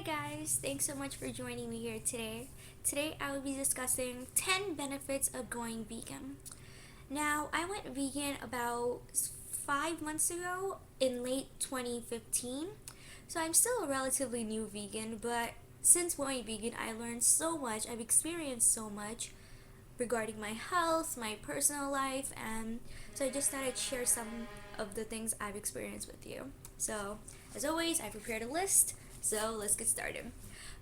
guys, thanks so much for joining me here today. Today I will be discussing 10 benefits of going vegan. Now, I went vegan about 5 months ago in late 2015. So I'm still a relatively new vegan, but since going vegan, I learned so much. I've experienced so much regarding my health, my personal life, and so I just thought I'd share some of the things I've experienced with you. So, as always, I prepared a list, so let's get started.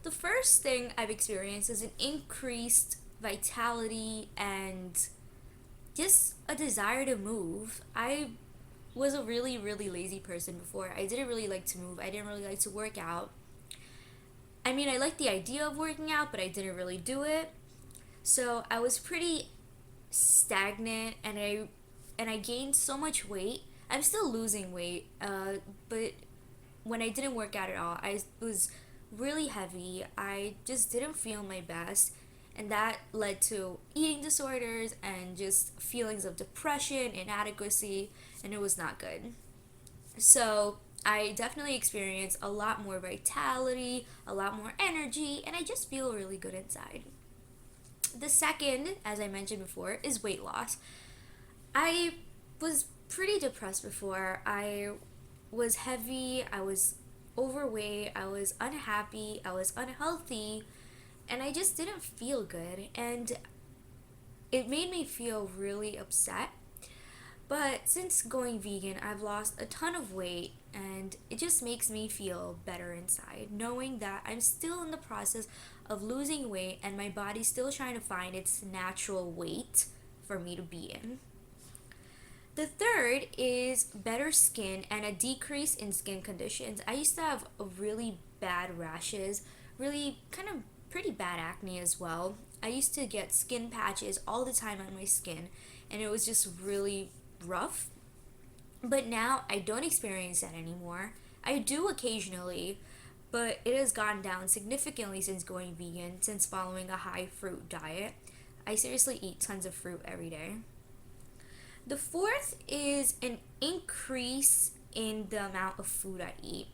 The first thing I've experienced is an increased vitality and just a desire to move. I was a really lazy person before. I didn't really like to move, I didn't really like to work out. I mean, I liked the idea of working out, but I didn't really do it. So I was pretty stagnant, and I gained so much weight. I'm still losing weight, but when I didn't work out at all, I was really heavy. I just didn't feel my best, and that led to eating disorders and just feelings of depression, inadequacy, and it was not good. So I definitely experienced a lot more vitality, a lot more energy, and I just feel really good inside. The second, as I mentioned before, is weight loss. I was pretty depressed before. I was heavy, I was overweight, I was unhappy, I was unhealthy, and I just didn't feel good. And it made me feel really upset. But since going vegan, I've lost a ton of weight, and it just makes me feel better inside, knowing that I'm still in the process of losing weight and my body's still trying to find its natural weight for me to be in. The third is better skin and a decrease in skin conditions. I used to have really bad rashes, really kind of pretty bad acne as well. I used to get skin patches all the time on my skin, and it was just really rough. But now I don't experience that anymore. I do occasionally, but it has gone down significantly since going vegan, since following a high fruit diet. I seriously eat tons of fruit every day. The fourth is an increase in the amount of food I eat.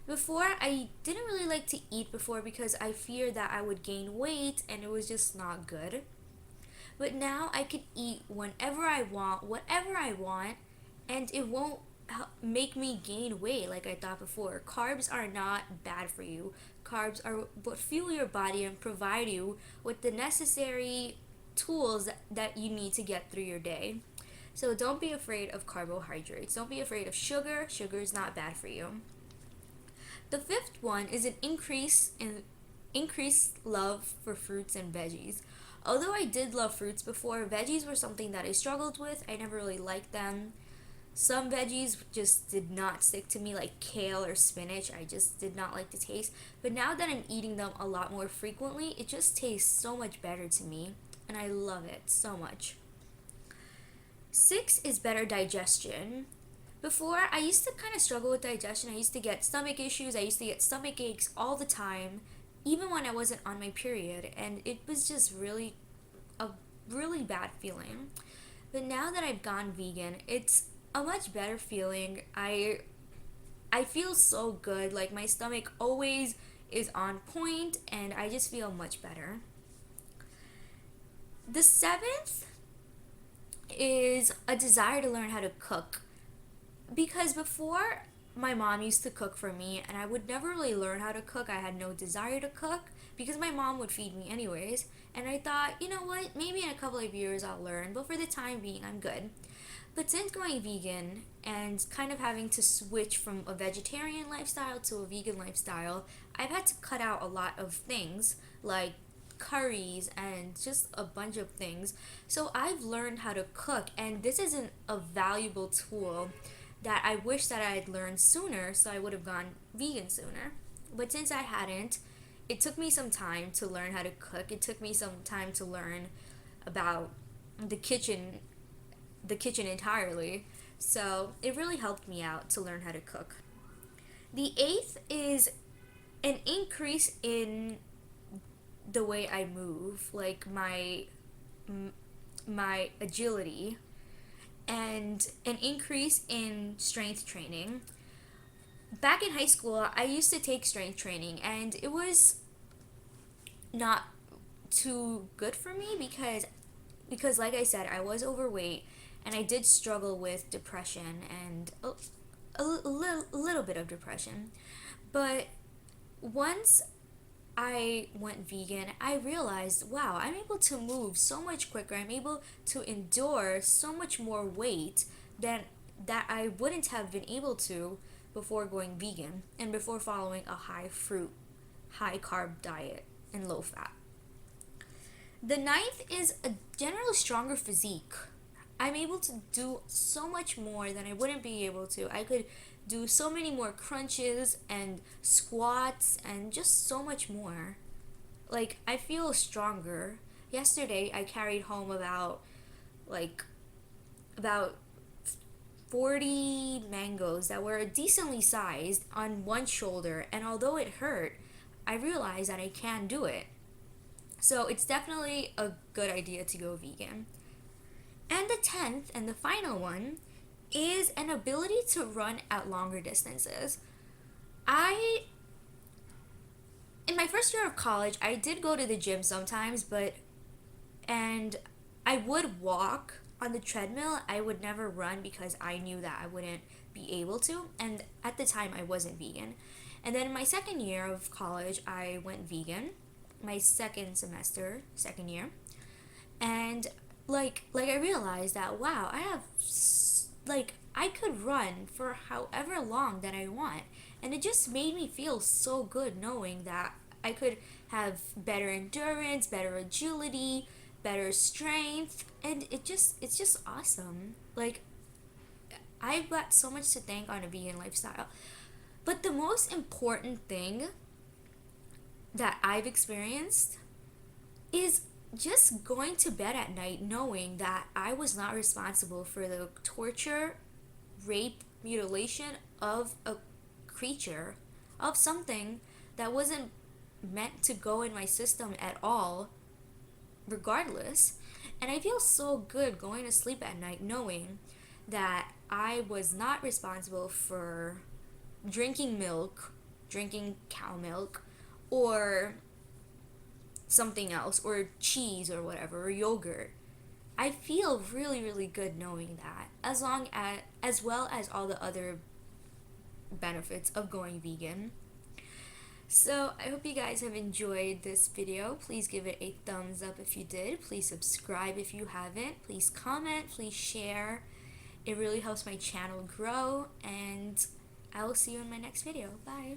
Before, I didn't really like to eat before because I feared that I would gain weight and it was just not good. But now I can eat whenever I want, whatever I want, and it won't make me gain weight like I thought before. Carbs are not bad for you. Carbs are what fuel your body and provide you with the necessary tools that you need to get through your day. So don't be afraid of carbohydrates. Don't be afraid of sugar. Sugar is not bad for you. The fifth one is an increased love for fruits and veggies. Although I did love fruits before, veggies were something that I struggled with. I never really liked them. Some veggies just did not stick to me, like kale or spinach. I just did not like the taste. But now that I'm eating them a lot more frequently, it just tastes so much better to me, and I love it so much. Six is better digestion. Before, I used to kind of struggle with digestion. I used to get stomach issues, I used to get stomach aches all the time, even when I wasn't on my period, and it was just a really bad feeling. But now that I've gone vegan, it's a much better feeling. I feel so good. Like my stomach always is on point and I just feel much better. The seventh is a desire to learn how to cook. Because before, my mom used to cook for me and I would never really learn how to cook. I had no desire to cook because my mom would feed me anyways. And I thought, you know what, maybe in a couple of years I'll learn, but for the time being, I'm good. But since going vegan and kind of having to switch from a vegetarian lifestyle to a vegan lifestyle, I've had to cut out a lot of things like curries and just a bunch of things. So I've learned how to cook, and this isn't a valuable tool that I wish that I had learned sooner, so I would have gone vegan sooner. But since I hadn't, it took me some time to learn how to cook. It took me some time to learn about the kitchen the kitchen entirely. So it really helped me out to learn how to cook. The eighth is an increase in the way I move, like my agility, and an increase in strength training. back in high school, I used to take strength training, and it was not too good for me because like I said, I was overweight and I did struggle with depression and a little bit of depression. But once I went vegan, I realized, wow, I'm able to move so much quicker. I'm able to endure so much more weight than that I wouldn't have been able to before going vegan and before following a high fruit, high carb diet and low fat. The ninth is a generally stronger physique. I'm able to do so much more than I wouldn't be able to. I could do so many more crunches and squats and just so much more. Like, I feel stronger. Yesterday I carried home like about 40 mangoes that were decently sized on one shoulder, and although it hurt, I realized that I can do it. So it's definitely a good idea to go vegan. And the 10th and the final one is an ability to run at longer distances. I In my first year of college, I did go to the gym sometimes, and I would walk on the treadmill. I would never run because I knew that I wouldn't be able to, and at the time I wasn't vegan. And then in my second year of college, I went vegan. My second semester, second year. And like I realized that wow, I could run for however long that I want, and it just made me feel so good knowing that I could have better endurance, better agility, better strength, and it's just awesome. Like, I've got so much to thank on a vegan lifestyle. But the most important thing that I've experienced is just going to bed at night knowing that I was not responsible for the torture, rape, mutilation of a creature, of something that wasn't meant to go in my system at all, regardless. And I feel so good going to sleep at night knowing that I was not responsible for drinking milk, drinking cow milk, or something else, or cheese or whatever, or yogurt. I feel really, really good knowing that, as well as all the other benefits of going vegan. So I hope you guys have enjoyed this video. Please give it a thumbs up if you did. Please subscribe if you haven't. Please comment. Please share. It really helps my channel grow, and I will see you in my next video. Bye.